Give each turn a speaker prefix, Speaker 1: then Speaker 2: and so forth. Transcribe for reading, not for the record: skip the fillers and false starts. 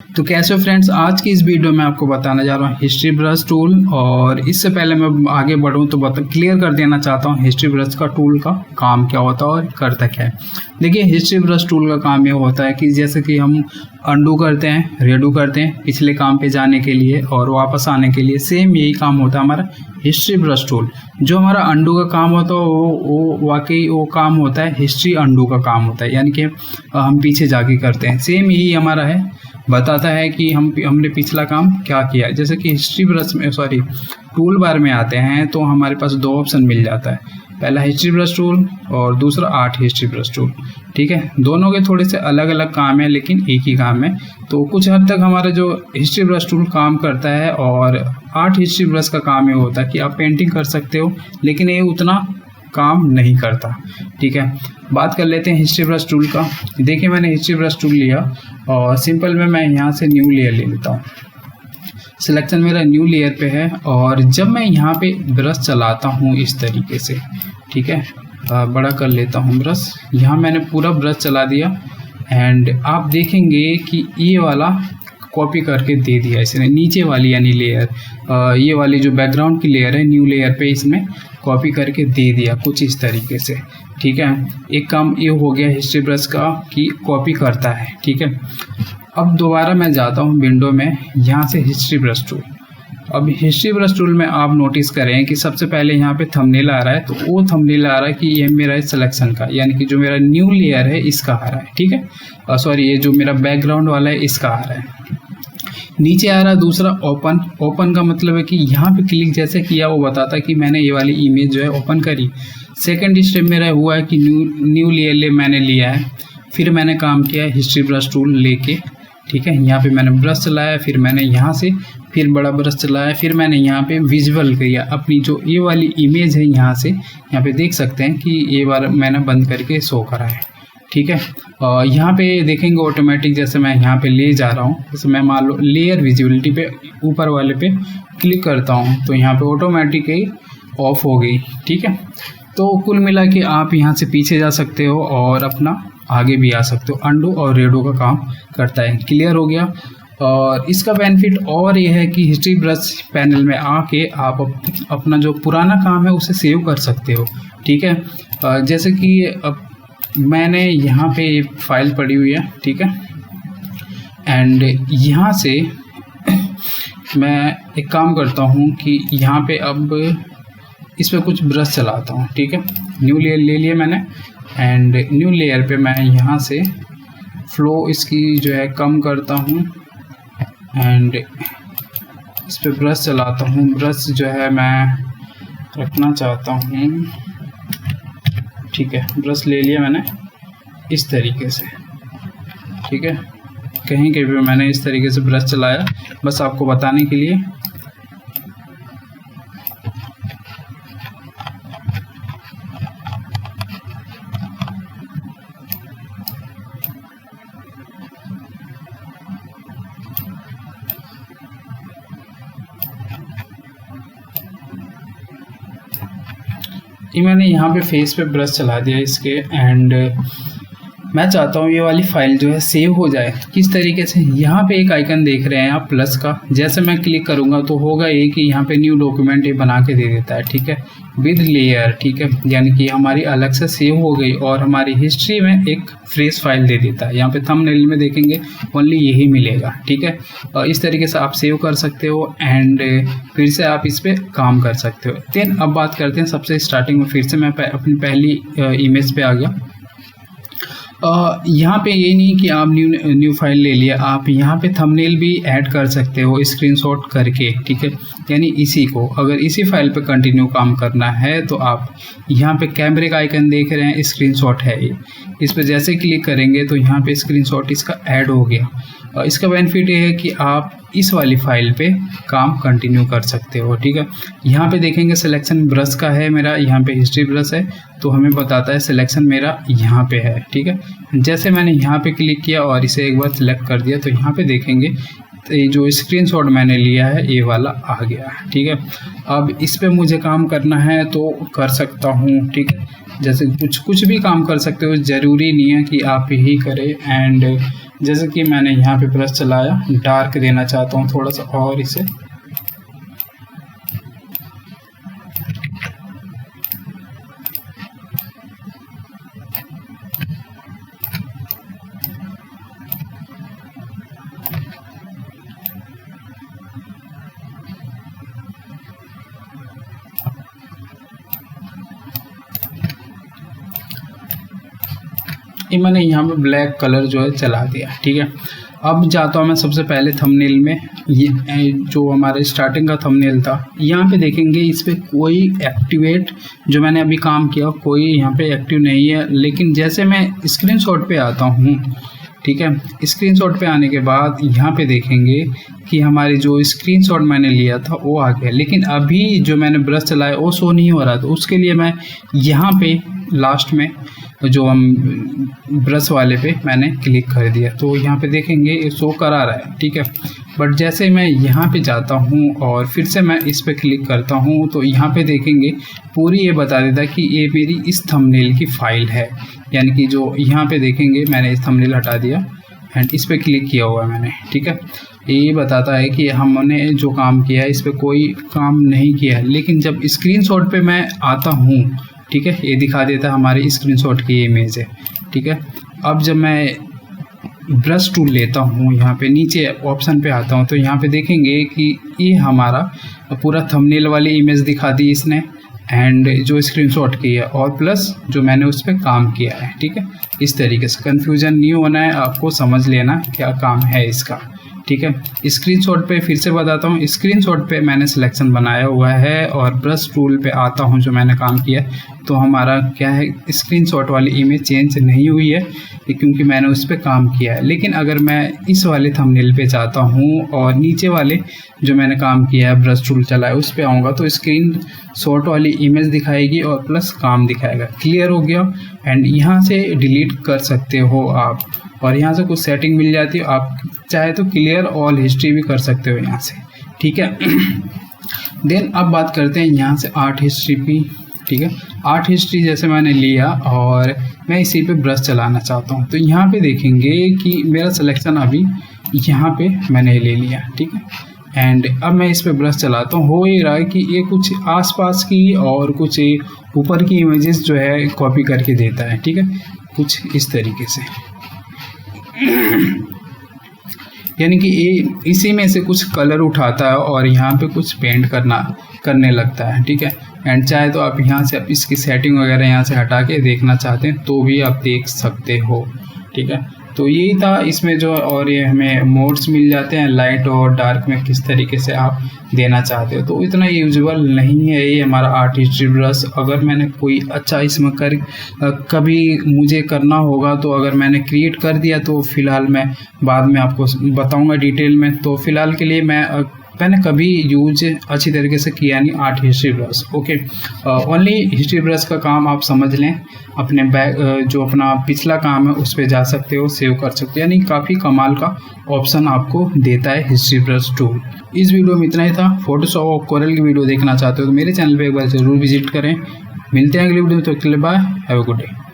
Speaker 1: तो कैसे हो फ्रेंड्स, आज की इस वीडियो में आपको बताने जा रहा हूँ हिस्ट्री ब्रश टूल। और इससे पहले मैं आगे बढ़ूँ तो क्लियर कर देना चाहता हूँ हिस्ट्री ब्रश का टूल का काम क्या होता है और करता क्या है। देखिए, हिस्ट्री ब्रश टूल का काम ये होता है कि जैसे कि हम अंडू करते हैं, रेडू करते हैं पिछले काम पे जाने के लिए और वापस आने के लिए, सेम यही काम होता है हमारा हिस्ट्री ब्रश टूल। जो हमारा अंडू का काम होता है वो वाकई वो काम होता है हिस्ट्री अंडू का काम होता है, यानी कि हम पीछे जाके करते हैं। सेम यही हमारा है, बताता है कि हमने पिछला काम क्या किया। जैसे कि हिस्ट्री ब्रश में टूल बार में आते हैं तो हमारे पास दो ऑप्शन मिल जाता है, पहला हिस्ट्री ब्रश टूल और दूसरा आर्ट हिस्ट्री ब्रश टूल। ठीक है, दोनों के थोड़े से अलग अलग काम है लेकिन एक ही काम है। तो कुछ हद तक हमारा जो हिस्ट्री ब्रश टूल काम करता है और आर्ट हिस्ट्री ब्रश का काम ये होता है कि आप पेंटिंग कर सकते हो, लेकिन ये उतना काम नहीं करता। ठीक है, बात कर लेते हैं हिस्ट्री ब्रश टूल का। देखिए, मैंने हिस्ट्री ब्रश टूल लिया और सिंपल में मैं यहाँ से न्यू लेयर ले लेता हूँ। सिलेक्शन मेरा न्यू लेयर पे है और जब मैं यहाँ पे ब्रश चलाता हूँ इस तरीके से, ठीक है, बड़ा कर लेता हूँ ब्रश। यहाँ मैंने पूरा ब्रश चला दिया एंड आप देखेंगे कि ये वाला कॉपी करके दे दिया इसने, नीचे वाली यानी लेयर, ये वाली जो बैकग्राउंड की लेयर है न्यू लेयर पे इसमें कॉपी करके दे दिया कुछ इस तरीके से। ठीक है, एक काम ये हो गया हिस्ट्री ब्रश का कि कॉपी करता है। ठीक है, अब दोबारा मैं जाता हूँ विंडो में, यहाँ से हिस्ट्री ब्रश टूल। अब हिस्ट्री ब्रश टूल में आप नोटिस करें कि सबसे पहले यहाँ पे थंबनेल आ रहा है, तो वो थंबनेल आ रहा है कि ये मेरा है सिलेक्शन का, यानी कि जो मेरा न्यू लेयर है इसका आ रहा है। ठीक है, सॉरी, ये जो मेरा बैकग्राउंड वाला है इसका आ रहा है। नीचे आ रहा है दूसरा ओपन। ओपन का मतलब है कि यहाँ पे क्लिक जैसे किया वो बताता है कि मैंने ये वाली इमेज जो है ओपन करी। सेकंड स्टेप मेरा हुआ है कि न्यू लेयर मैंने लिया है, फिर मैंने काम किया है हिस्ट्री ब्रश टूल लेके। ठीक है, यहाँ पे मैंने ब्रश चलाया, फिर मैंने यहाँ से फिर बड़ा ब्रश चलाया, फिर मैंने यहाँ पे विजुअल किया अपनी जो ये वाली इमेज है। यहाँ से यहाँ पे देख सकते हैं कि ये बार मैंने बंद करके शो करा है। ठीक है, और यहाँ पे देखेंगे ऑटोमेटिक, जैसे मैं यहाँ पे ले जा रहा हूँ, जैसे मैं मान लो लेयर विजिबिलिटी पे ऊपर वाले पे क्लिक करता हूँ तो यहाँ पे ऑटोमेटिक ही ऑफ हो गई। ठीक है, तो कुल मिला के आप यहाँ से पीछे जा सकते हो और अपना आगे भी आ सकते हो। अंडू और रेडो का काम करता है। क्लियर हो गया। और इसका बेनिफिट और ये है कि हिस्ट्री ब्रश पैनल में आके आप अपना जो पुराना काम है उसे सेव कर सकते हो। ठीक है, जैसे कि अब मैंने यहाँ पे ये फाइल पड़ी हुई है। ठीक है, एंड यहाँ से मैं एक काम करता हूँ कि यहाँ पे अब इस पर कुछ ब्रश चलाता हूँ। ठीक है, न्यू लेयर ले लिया मैंने एंड न्यू लेयर पे मैं यहाँ से फ्लो इसकी जो है कम करता हूँ एंड इस पे ब्रश चलाता हूँ। ब्रश जो है मैं रखना चाहता हूँ। ठीक है, ब्रश ले लिया मैंने इस तरीके से। ठीक है, कहीं कहीं पे मैंने इस तरीके से ब्रश चलाया, बस आपको बताने के लिए। ये मैंने यहाँ पे फेस पे ब्रश चला दिया इसके एंड मैं चाहता हूँ ये वाली फाइल जो है सेव हो जाए। किस तरीके से, यहाँ पे एक आइकन देख रहे हैं आप प्लस का, जैसे मैं क्लिक करूँगा तो होगा ये कि यहाँ पे न्यू डॉक्यूमेंट ये बना के दे देता है। ठीक है, विद लेयर। ठीक है, यानी कि हमारी अलग से सेव हो गई और हमारी हिस्ट्री में एक फ्रेश फाइल दे देता है। यहाँ पे थंबनेल में देखेंगे ओनली यही मिलेगा। ठीक है, और इस तरीके से आप सेव कर सकते हो एंड फिर से आप इस पर काम कर सकते हो। देन अब बात करते हैं सबसे स्टार्टिंग में, फिर से मैं अपनी पहली इमेज पे आ गया। यहाँ पे ये नहीं कि आप न्यू फाइल ले लिया, आप यहाँ पे थंबनेल भी ऐड कर सकते हो स्क्रीनशॉट करके। ठीक है, यानी इसी को अगर इसी फाइल पे कंटिन्यू काम करना है तो आप यहाँ पे कैमरे का आइकन देख रहे हैं, स्क्रीनशॉट है ये, इस पर जैसे क्लिक करेंगे तो यहाँ पे स्क्रीनशॉट इसका ऐड हो गया। इसका बेनिफिट ये है कि आप इस वाली फाइल पे काम कंटिन्यू कर सकते हो। ठीक है, यहाँ पे देखेंगे सिलेक्शन ब्रश का है मेरा, यहाँ पे हिस्ट्री ब्रश है तो हमें बताता है सिलेक्शन मेरा यहाँ पे है। ठीक है, जैसे मैंने यहाँ पे क्लिक किया और इसे एक बार सिलेक्ट कर दिया तो यहाँ पे देखेंगे तो ये जो स्क्रीनशॉट मैंने लिया है ये वाला आ गया। ठीक है, अब इस पे मुझे काम करना है तो कर सकता हूँ। ठीक है, जैसे कुछ भी काम कर सकते हो, ज़रूरी नहीं है कि आप ही करें। एंड जैसे कि मैंने यहाँ पे ब्रश चलाया, डार्क देना चाहता हूँ थोड़ा सा और इसे, ये मैंने यहाँ पे ब्लैक कलर जो है चला दिया। ठीक है, अब जाता हूँ मैं सबसे पहले थंबनेल में। ये जो हमारे स्टार्टिंग का थंबनेल था, यहाँ पे देखेंगे इस पर कोई एक्टिवेट जो मैंने अभी काम किया कोई यहाँ पे एक्टिव नहीं है। लेकिन जैसे मैं स्क्रीनशॉट पे आता हूँ, ठीक है, स्क्रीनशॉट पे आने के बाद यहाँ पे देखेंगे कि हमारी जो स्क्रीनशॉट मैंने लिया था वो आ गया, लेकिन अभी जो मैंने ब्रश चलाया वो शो नहीं हो रहा। तो उसके लिए मैं यहाँ पे लास्ट में जो हम ब्रश वाले पे मैंने क्लिक कर दिया, तो यहाँ पे देखेंगे ये शो करा रहा है। ठीक है, बट जैसे मैं यहाँ पे जाता हूँ और फिर से मैं इस पे क्लिक करता हूँ तो यहाँ पे देखेंगे पूरी ये बता देता कि ये मेरी इस थंबनेल की फ़ाइल है। यानी कि जो यहाँ पे देखेंगे मैंने इस थंबनेल हटा दिया एंड इस पर क्लिक किया हुआ है मैंने। ठीक है, ये बताता है कि हमने जो काम किया है इस पर कोई काम नहीं किया है। लेकिन जब स्क्रीनशॉट पे मैं आता हूँ, ठीक है, ये दिखा देता है हमारी स्क्रीनशॉट की इमेज है। ठीक है, अब जब मैं ब्रश टूल लेता हूँ, यहाँ पे नीचे ऑप्शन पे आता हूँ तो यहाँ पे देखेंगे कि ये हमारा पूरा थंबनेल वाली इमेज दिखा दी इसने एंड जो स्क्रीनशॉट की है और प्लस जो मैंने उस पर काम किया है। ठीक है, इस तरीके से कंफ्यूजन नहीं होना है, आपको समझ लेना क्या काम है इसका। ठीक है, स्क्रीनशॉट पे फिर से बताता हूँ, स्क्रीनशॉट पे मैंने सिलेक्शन बनाया हुआ है और ब्रश टूल पे आता हूँ जो मैंने काम किया, तो हमारा क्या है स्क्रीनशॉट वाली इमेज चेंज नहीं हुई है क्योंकि मैंने उस पर काम किया है। लेकिन अगर मैं इस वाले थंबनेल पे जाता हूँ और नीचे वाले जो मैंने काम किया है ब्रश टूल चलाया उस पर आऊँगा तो स्क्रीनशॉट वाली इमेज दिखाएगी और प्लस काम दिखाएगा। क्लियर हो गया, एंड यहाँ से डिलीट कर सकते हो आप और यहाँ से कुछ सेटिंग मिल जाती है, आप चाहे तो क्लियर ऑल हिस्ट्री भी कर सकते हो यहाँ से। ठीक है, देन अब बात करते हैं यहाँ से आर्ट हिस्ट्री की। ठीक है, आर्ट हिस्ट्री जैसे मैंने लिया और मैं इसी पे ब्रश चलाना चाहता हूँ तो यहाँ पे देखेंगे कि मेरा सिलेक्शन अभी यहाँ पे मैंने ले लिया। ठीक है, एंड अब मैं इस पे ब्रश चलाता हूँ, हो ही रहा है कि ये कुछ आसपास की और कुछ ऊपर की इमेजेस जो है कॉपी करके देता है। ठीक है, कुछ इस तरीके से यानी कि ये इसी में से कुछ कलर उठाता है और यहाँ पे कुछ पेंट करने लगता है। ठीक है, एंड चाहे तो आप यहाँ से आप इसकी सेटिंग वगैरह यहाँ से हटा के देखना चाहते हैं तो भी आप देख सकते हो। ठीक है, तो यही था इसमें जो, और ये हमें मोड्स मिल जाते हैं लाइट और डार्क में किस तरीके से आप देना चाहते हो। तो इतना यूजुअल नहीं है ये हमारा आर्ट हिस्ट्री ब्रश। अगर मैंने कोई अच्छा इसमें कभी मुझे करना होगा तो अगर मैंने क्रिएट कर दिया तो फिलहाल मैं बाद में आपको बताऊंगा डिटेल में। तो फिलहाल के लिए मैंने कभी यूज अच्छी तरीके से किया नहीं art history brush. Okay, only history brush का काम आप समझ लें, अपने जो अपना पिछला काम है उस पर जा सकते हो, सेव कर सकते हो, यानी काफ़ी कमाल का ऑप्शन आपको देता है हिस्ट्री ब्रश टूल। इस वीडियो में इतना ही था। फोटोशॉप और कोरल की वीडियो देखना चाहते हो तो मेरे चैनल पे एक बार ज़रूर विजिट करें। मिलते हैं अगली वीडियो में, तो bye, have a good day.